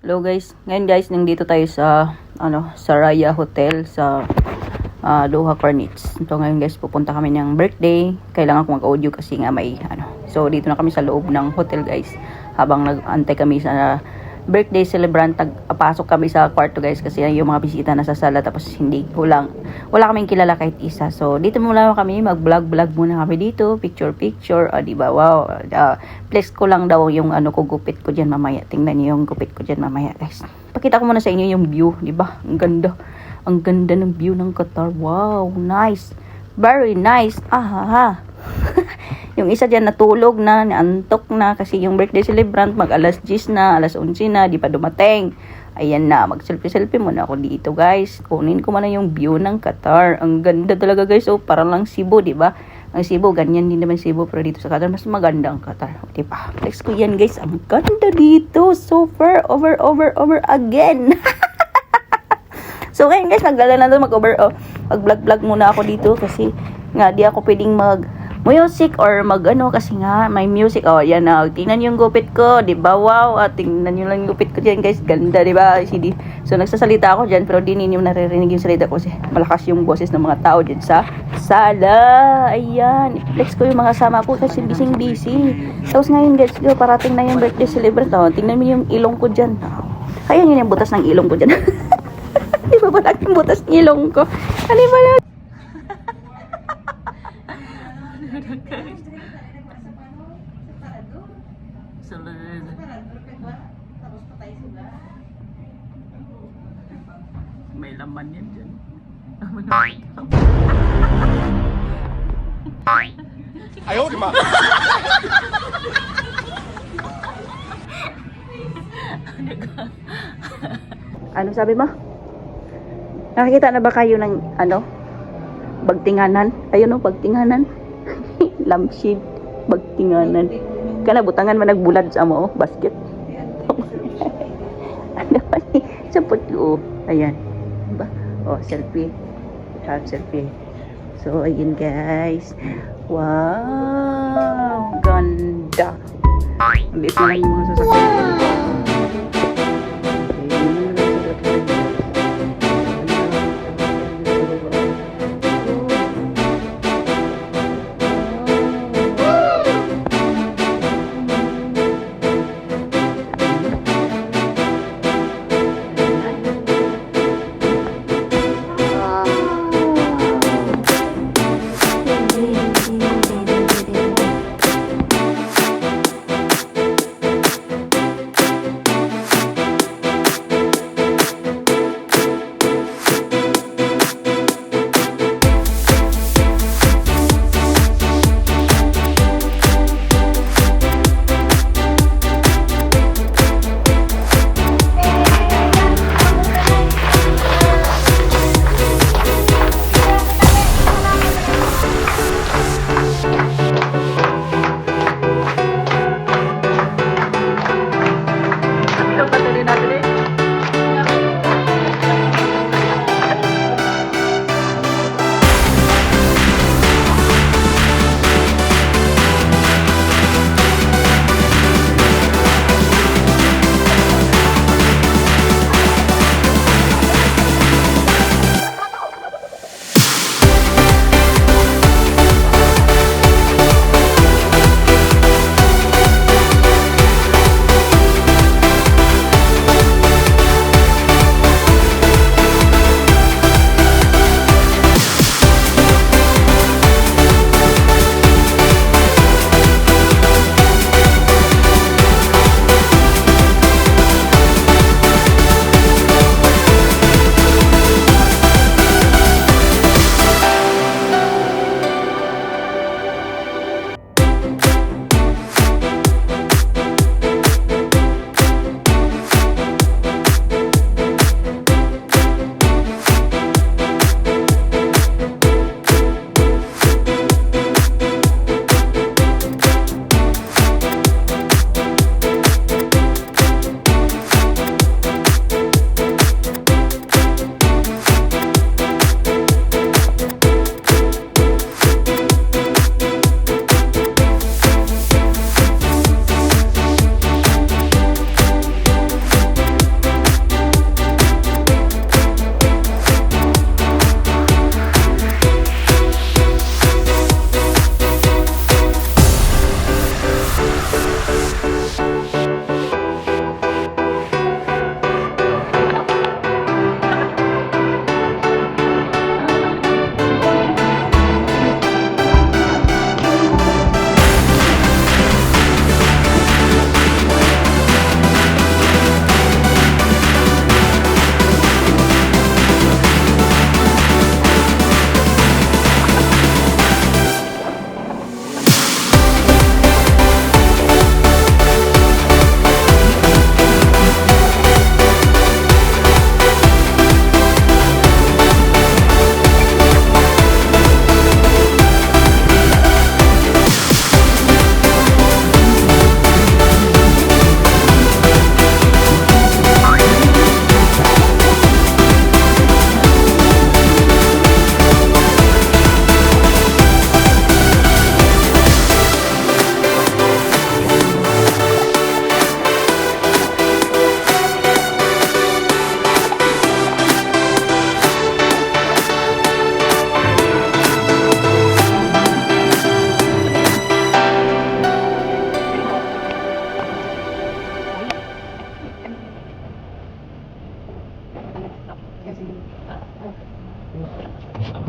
Hello guys. Ngayon guys, nandito tayo sa Saraya Hotel sa Doha Cornets. Ito ngayon guys, pupunta kami ng birthday. Kailangan ko mag-audio kasi nga may So dito na kami sa loob ng hotel guys. Habang nag-antay kami sa birthday celebrant, pasok kami sa kwarto guys kasi yung mga bisita nasa sala, tapos wala kaming kilala kahit isa. So dito muna kami mag-vlog muna kami dito, picture, di ba? Wow. Flex ko lang daw yung ko gupit ko diyan mamaya. Tingnan niyo yung gupit ko diyan mamaya guys. Pakita ko muna sa inyo yung view, di ba? Ang ganda. Ang ganda ng view ng Qatar. Wow, nice. Very nice. Yung isa dyan natulog na, naantok na kasi yung birthday celebrant mag alas 10 na, alas 11 na, di pa dumating. Ayan na, mag-selfie muna ako dito guys. Kunin ko muna yung view ng Qatar. Ang ganda talaga guys. So, parang lang Cebu, di ba? Ang Cebu, ganyan din naman Cebu, pero dito sa Qatar, mas maganda ang Qatar. Di ba? Flex ko yan guys. Ang ganda dito. Super over again. So, ngayon guys, mag-vlog muna ako dito kasi nga, di ako pwedeng music or kasi nga may music. Yan na. Tingnan yung gupit ko, 'di ba? Wow. Tingnan niyo lang yung gupit ko diyan, guys. Ganda, 'di ba? So nagsasalita ako diyan pero di ninyo naririnig yung salita ko kasi malakas yung boses ng mga tao diyan sa sala. Ayan. Flex ko yung mga kasama ko kasi busy. Tapos ngayon, guys, parating na yung birthday celebrant. Tingnan mo yung ilong ko diyan. Kaya yun yung butas ng ilong ko diyan. Di ba ba yung butas ng ilong ko? Ano ba yun? May laman yan dyan. Ayaw, di ba? Ano sabi mo? Nakikita na ba kayo ng bagtinganan? Ayun bagtinganan. Lampshade, bagtinganan. Kana butangan man nagbulad sa amo, basket. Ano pa ni? Sapot ko. Ayan. Diba? Selfie. Selfie. So, ayun guys. Wow! Ganda! Ang liit na lang yung mga sasakyan.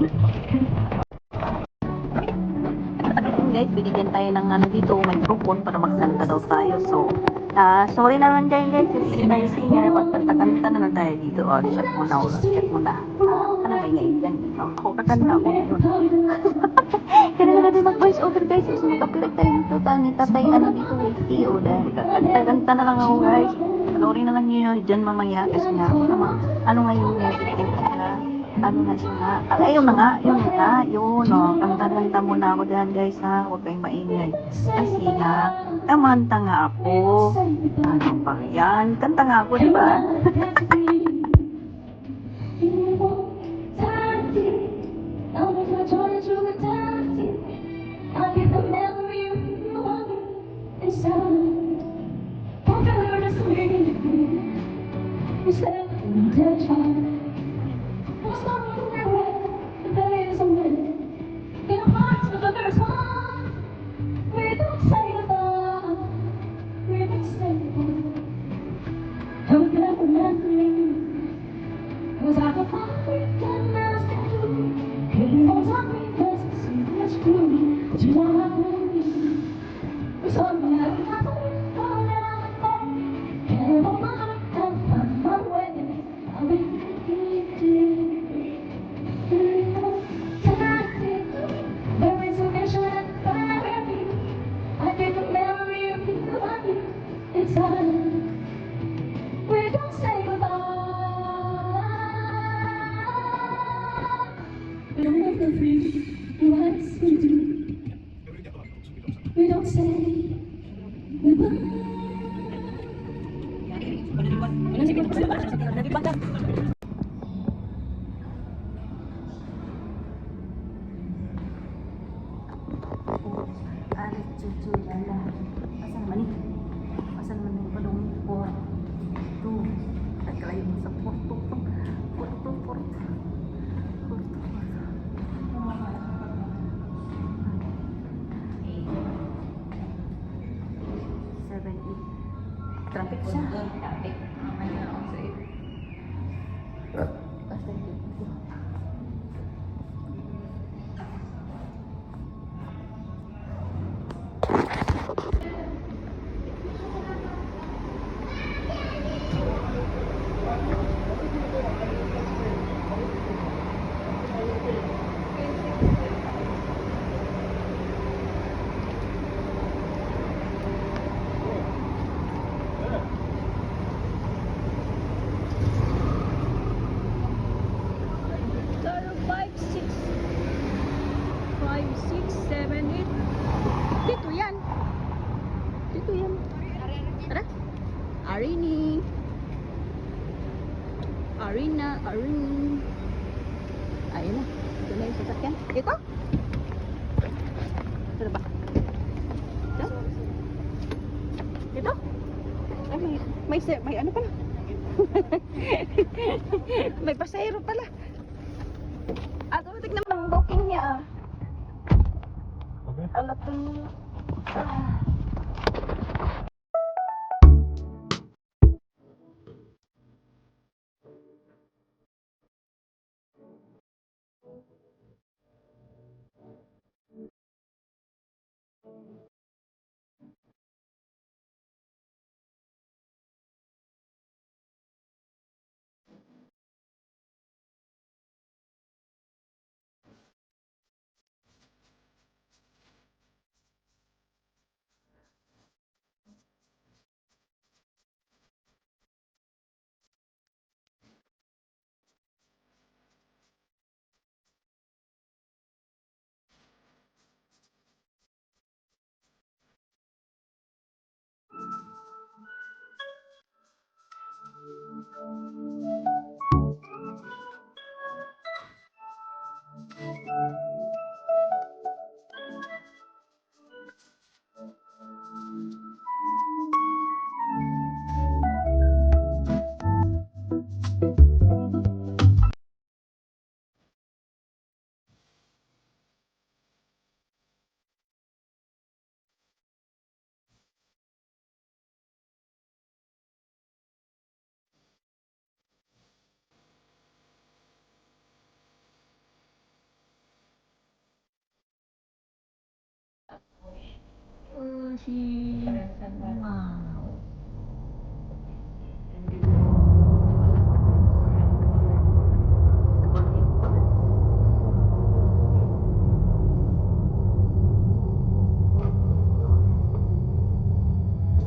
Guys, binigyan tayo ng ano dito, microphone para magkanta daw tayo. So, sorry naman dyan guys, hindi tayo singer. Pagkanta na lang tayo dito. Chat muna ulo, chat muna. Ano ba ngayon dyan? Ako kakanta ako yun. Kaya na natin mag-voice over guys. Kasi magkapilag tayo dito. Tani tatay ano dito, wiki o dahil kakanta na lang ako guys. Panoorin na lang nyo dyan mamaya. Kasi nga, ano nga yung music ano na siya nga. Ayun na nga, yun nga, yun, oh. Kanta-kanta muna ako dyan, guys, ha. Huwag kayong maingay. Kasi nga, kamanta nga ako. Ano ba yan? Kanta nga ako, di ba? Alit chuchulala. Asa naman eh? Asa naman yung padong 4, 2. Nagkalayo mo sa 4, 2, 4. 7, 8. Traffic siya. Traffic. Mamaya ako sa 8. Basta yun. Dito yan. Dito yan. Tara. Arini. Arina. Arini. Ayun na. Ito na yung sasakyan. Ito? Ito na ba? Ito? Ito? Ay, may ano pala? May pasahero pala. Automatic naman ang booking niya. Okay. Alat na. si... Ma.